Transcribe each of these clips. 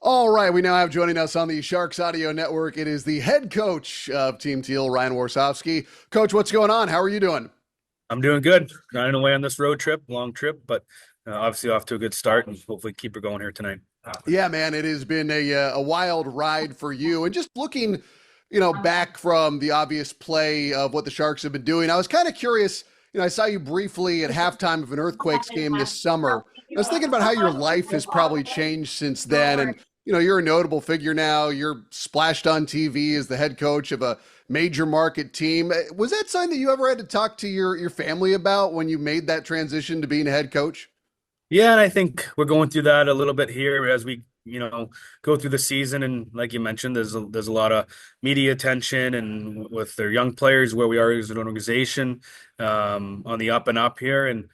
All right, we now have joining us on the Sharks Audio Network. It is the head coach of Team Teal, Ryan Warsofsky. Coach, what's going on? How are you doing? I'm doing good. Grinding away on this road trip, long trip, but obviously off to a good start and hopefully keep it going here tonight. Yeah, man, it has been a wild ride for you. And just looking, back from the obvious play of what the Sharks have been doing, I was kind of curious. I saw you briefly at halftime of an Earthquakes game this summer. I was thinking about how your life has probably changed since then. And, you're a notable figure now. You're splashed on TV as the head coach of a major market team. Was that something that you ever had to talk to your family about when you made that transition to being a head coach? Yeah, and I think we're going through that a little bit here as we, go through the season. And like you mentioned, there's a lot of media attention and with their young players where we are as an organization on the up and up here. And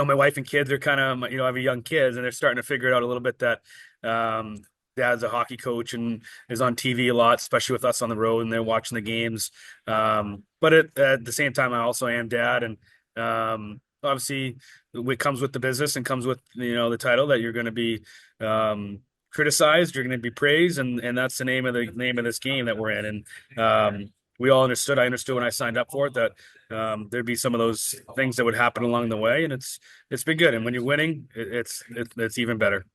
my wife and kids are kind of, I have young kids and they're starting to figure it out a little bit that dad's a hockey coach and is on TV a lot, especially with us on the road and they're watching the games. But at the same time, I also am dad. And obviously, it comes with the business and comes with, the title that you're going to be criticized, you're going to be praised. And that's the name of this game that we're in. And we all understood. I understood when I signed up for it that there'd be some of those things that would happen along the way, and it's been good. And when you're winning, it's even better.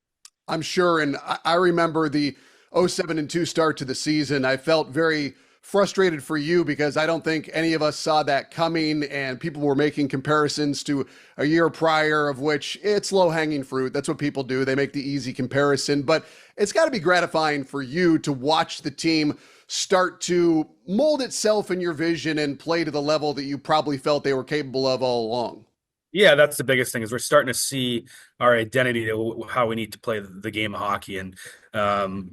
I'm sure. And I remember the 0-7-2 start to the season. I felt very frustrated for you because I don't think any of us saw that coming. And people were making comparisons to a year prior, of which it's low hanging fruit. That's what people do. They make the easy comparison. But it's got to be gratifying for you to watch the team start to mold itself in your vision and play to the level that you probably felt they were capable of all along. Yeah, that's the biggest thing is we're starting to see our identity, how we need to play the game of hockey, and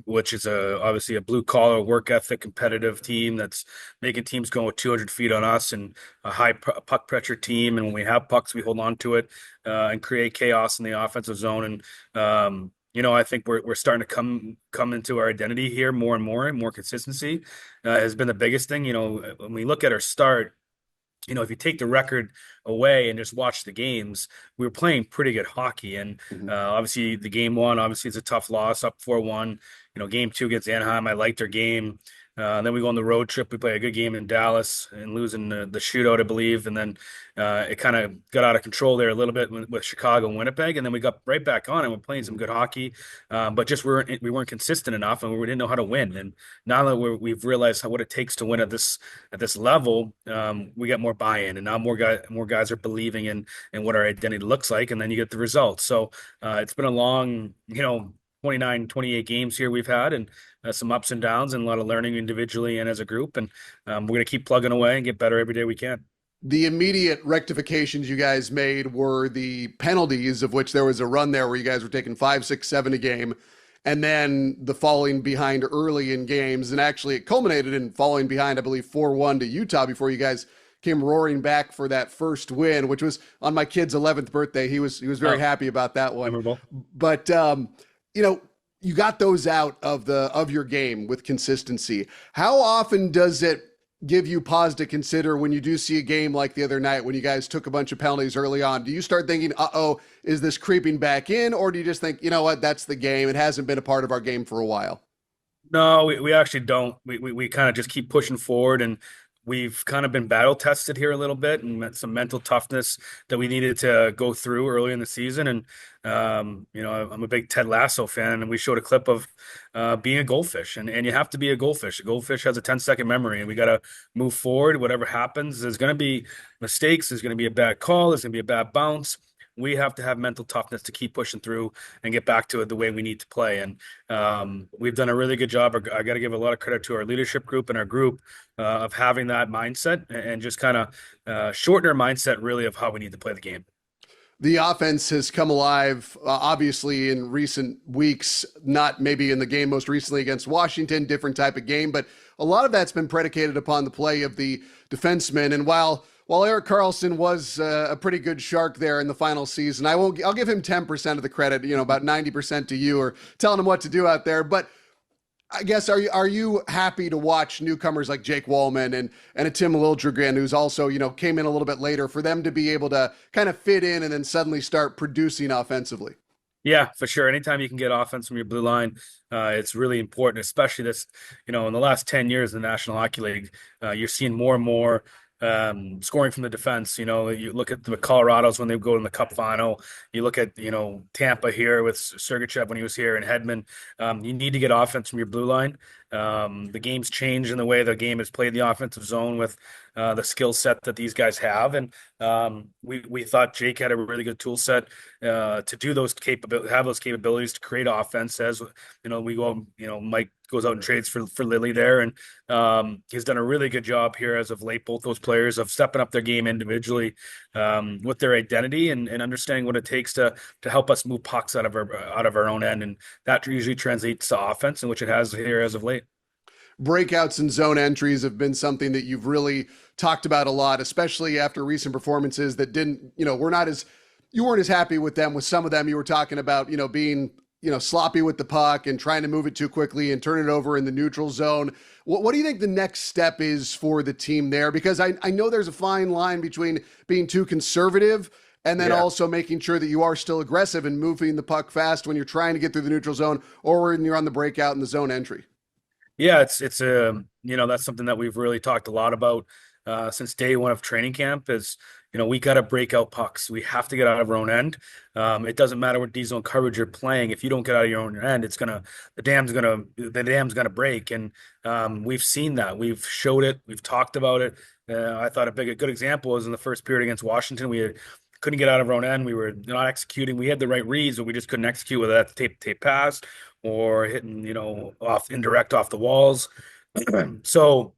which is obviously a blue collar, work ethic, competitive team that's making teams go 200 feet on us, and a high puck pressure team. And when we have pucks, we hold on to it and create chaos in the offensive zone. And I think we're starting to come into our identity here more and more consistency has been the biggest thing. When we look at our start. If you take the record away and just watch the games, we were playing pretty good hockey. And obviously, the game one, obviously, it's a tough loss, up 4-1. Game two against Anaheim, I liked our game. Then we go on the road trip. We play a good game in Dallas and losing the shootout, I believe. And then it kind of got out of control there a little bit with Chicago and Winnipeg. And then we got right back on and we're playing some good hockey. But just we weren't consistent enough and we didn't know how to win. And now that we've realized what it takes to win at this level, we got more buy-in. And now more guys are believing in what our identity looks like. And then you get the results. So it's been a long, 29, 28 games here we've had, and some ups and downs and a lot of learning individually and as a group. And we're going to keep plugging away and get better every day we can. The immediate rectifications you guys made were the penalties, of which there was a run there where you guys were taking 5, 6, 7 a game, and then the falling behind early in games. And actually, it culminated in falling behind, I believe, 4-1 to Utah before you guys came roaring back for that first win, which was on my kid's 11th birthday. He was very happy about that one. Memorable. But you got those out of your game with consistency. How often does it give you pause to consider when you do see a game like the other night when you guys took a bunch of penalties early on? Do you start thinking, uh-oh, is this creeping back in? Or do you just think, you know what, that's the game. It hasn't been a part of our game for a while. No, we actually don't. We kind of just keep pushing forward, and we've kind of been battle tested here a little bit and some mental toughness that we needed to go through early in the season. And, I'm a big Ted Lasso fan, and we showed a clip of being a goldfish, and you have to be a goldfish. A goldfish has a 10-second memory, and we got to move forward. Whatever happens, there's going to be mistakes. There's going to be a bad call. There's going to be a bad bounce. We have to have mental toughness to keep pushing through and get back to it the way we need to play. And we've done a really good job. I got to give a lot of credit to our leadership group and our group of having that mindset and just kind of shorten our mindset really of how we need to play the game. The offense has come alive, obviously, in recent weeks, not maybe in the game most recently against Washington, different type of game, but a lot of that's been predicated upon the play of the defensemen. And while Erik Karlsson was a pretty good Shark there in the final season, I'll give him 10% of the credit, about 90% to you, or telling him what to do out there. But I guess, are you happy to watch newcomers like Jake Wallman and a Tim Liljegren, who's also, came in a little bit later, for them to be able to kind of fit in and then suddenly start producing offensively? Yeah, for sure. Anytime you can get offense from your blue line, it's really important, especially this, in the last 10 years in the National Hockey League, you're seeing more and more scoring from the defense. You look at the Colorados when they go in the Cup final. You look at, Tampa here with Sergachev when he was here and Hedman. You need to get offense from your blue line. The game's changed in the way the game is played, the offensive zone with the skill set that these guys have. And we thought Jake had a really good tool set to do have those capabilities to create offense. As we go, Mike goes out and trades for Lilly there, and he's done a really good job here as of late. Both those players of stepping up their game individually with their identity and understanding what it takes to help us move pucks out of our own end, and that usually translates to offense, and which it has here as of late. Breakouts and zone entries have been something that you've really talked about a lot, especially after recent performances that didn't, were not as, you weren't as happy with them. With some of them, you were talking about, being, sloppy with the puck and trying to move it too quickly and turn it over in the neutral zone. What do you think the next step is for the team there? Because I know there's a fine line between being too conservative and then Yeah. also making sure that you are still aggressive and moving the puck fast when you're trying to get through the neutral zone or when you're on the breakout in the zone entry. Yeah, that's something that we've really talked a lot about since day one of training camp is, we got to break out pucks. We have to get out of our own end. It doesn't matter what D zone coverage you're playing. If you don't get out of your own end, the dam's gonna break. And we've seen that. We've showed it. We've talked about it. I thought a good example was in the first period against Washington. Couldn't get out of our own end. We were not executing. We had the right reads, but we just couldn't execute, whether that's tape pass or hitting, off indirect off the walls. So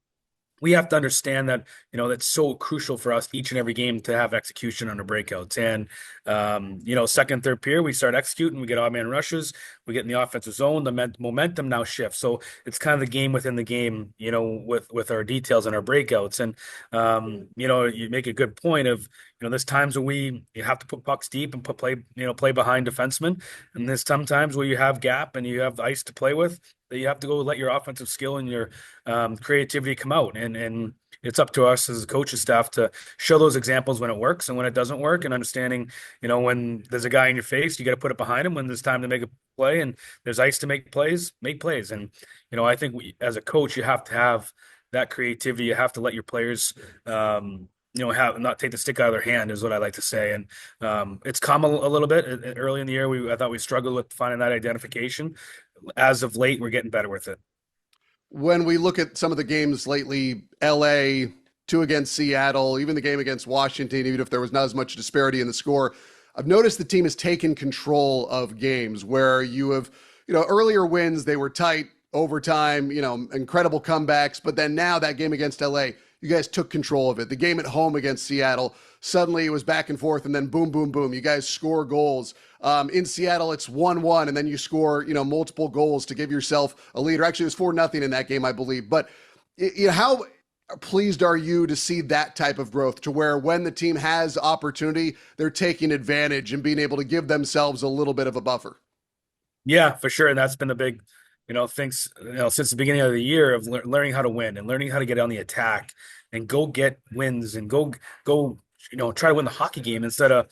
we have to understand that, that's so crucial for us each and every game to have execution on the breakouts. And, second, third period, we start executing, we get odd man rushes, we get in the offensive zone, the momentum now shifts. So it's kind of the game within the game, with our details and our breakouts. And, you make a good point of, there's times where you have to put pucks deep and play behind defensemen. And there's sometimes where you have gap and you have ice to play with, that you have to go let your offensive skill and your creativity come out. And it's up to us as a coaching staff to show those examples when it works and when it doesn't work, and understanding, when there's a guy in your face, you got to put it behind him when there's time to make a play, and there's ice to make plays, make plays. And, I think as a coach, you have to have that creativity. You have to let your players, have not take the stick out of their hand is what I like to say. And it's come a little bit early in the year. I thought we struggled with finding that identification. As of late, we're getting better with it. When we look at some of the games lately, LA, two against Seattle, even the game against Washington, even if there was not as much disparity in the score, I've noticed the team has taken control of games where you have, earlier wins, they were tight, overtime, incredible comebacks. But then now that game against LA, you guys took control of it. The game at home against Seattle, suddenly it was back and forth, and then boom, boom, boom. You guys score goals. In Seattle, it's 1-1, and then you score, multiple goals to give yourself a lead. Or actually, it was 4-0 in that game, I believe. But how pleased are you to see that type of growth, to where when the team has opportunity, they're taking advantage and being able to give themselves a little bit of a buffer? Yeah, for sure. And that's been the big, things, since the beginning of the year of learning how to win and learning how to get on the attack and go get wins and go, try to win the hockey game instead of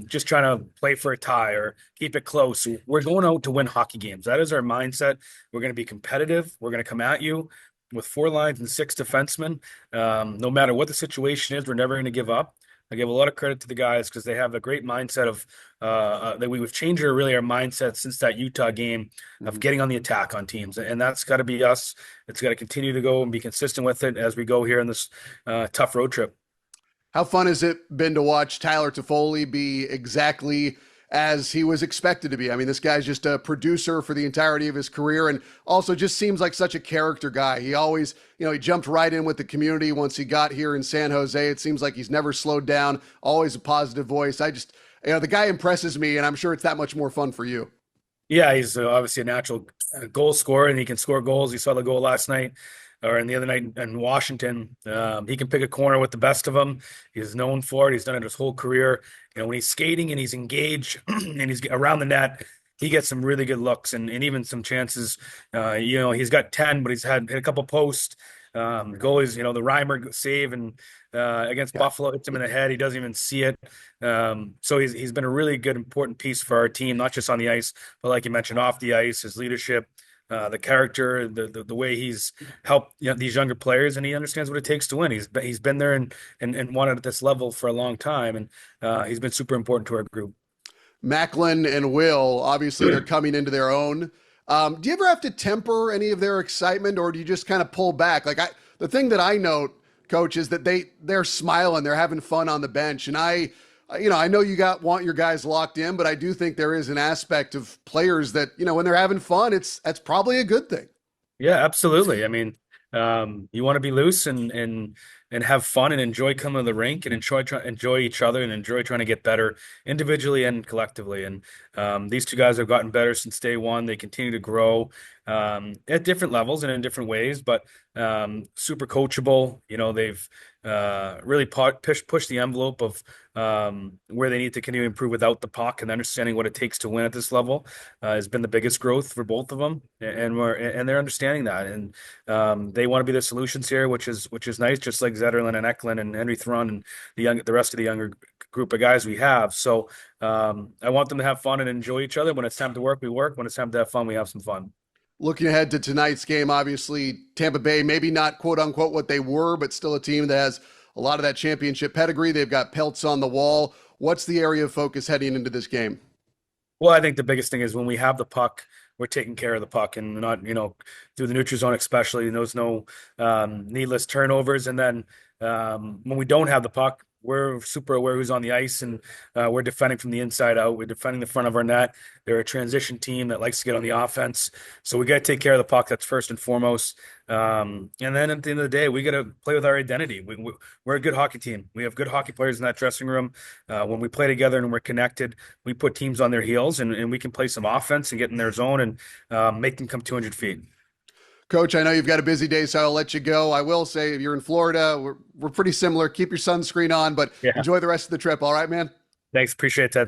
just trying to play for a tie or keep it close. We're going out to win hockey games. That is our mindset. We're going to be competitive. We're going to come at you with 4 lines and 6 defensemen. No matter what the situation is, we're never going to give up. I give a lot of credit to the guys because they have a great mindset of that we've changed our mindset since that Utah game of getting on the attack on teams. And that's got to be us. It's got to continue to go and be consistent with it as we go here in this tough road trip. How fun has it been to watch Tyler Toffoli be exactly as he was expected to be? I mean, this guy's just a producer for the entirety of his career, and also just seems like such a character guy. He always, he jumped right in with the community once he got here in San Jose. It seems like he's never slowed down, always a positive voice. The guy impresses me, and I'm sure it's that much more fun for you. Yeah, he's obviously a natural goal scorer, and he can score goals. You saw the goal last night or in the other night in Washington. He can pick a corner with the best of them. He's known for it. He's done it his whole career. When he's skating and he's engaged and he's around the net, he gets some really good looks and even some chances. He's got 10, but he's hit a couple posts. Goalies, the Reimer save and against Yeah. Buffalo hits him in the head. He doesn't even see it. So he's been a really good, important piece for our team, not just on the ice, but like you mentioned, off the ice, his leadership, the character, the way he's helped these younger players, and he understands what it takes to win. He's been there and won at this level for a long time, and he's been super important to our group. Macklin and Will, obviously, they're coming into their own. Do you ever have to temper any of their excitement, or do you just kind of pull back? The thing that I note, Coach, is that they're smiling, they're having fun on the bench, and I know want your guys locked in, but I do think there is an aspect of players that when they're having fun, that's probably a good thing. Yeah, absolutely. I mean, you want to be loose and have fun and enjoy coming to the rink and enjoy each other and enjoy trying to get better individually and collectively. And these two guys have gotten better since day one. They continue to grow at different levels and in different ways, but super coachable. They've really pushed the envelope of where they need to continue to improve without the puck, and understanding what it takes to win at this level has been the biggest growth for both of them, and they're understanding that, and they want to be the solutions here, which is nice, just like Zetterlund and Eklund and Henry Thrun and the rest of the younger group of guys we have. So I want them to have fun and enjoy each other. When it's time to work, we work. When it's time to have fun, we have some fun. Looking ahead to tonight's game, obviously Tampa Bay, maybe not quote unquote what they were, but still a team that has a lot of that championship pedigree. They've got pelts on the wall. What's the area of focus heading into this game? Well, I think the biggest thing is when we have the puck, we're taking care of the puck and not, through the neutral zone especially. There's no needless turnovers. And then when we don't have the puck, we're super aware who's on the ice, and we're defending from the inside out. We're defending the front of our net. They're a transition team that likes to get on the offense. So we got to take care of the puck. That's first and foremost. And then at the end of the day, we got to play with our identity. We're a good hockey team. We have good hockey players in that dressing room. When we play together and we're connected, we put teams on their heels, and we can play some offense and get in their zone and make them come 200 feet. Coach, I know you've got a busy day, so I'll let you go. I will say, if you're in Florida, we're pretty similar. Keep your sunscreen on, but Yeah. enjoy the rest of the trip. All right, man? Thanks. Appreciate that.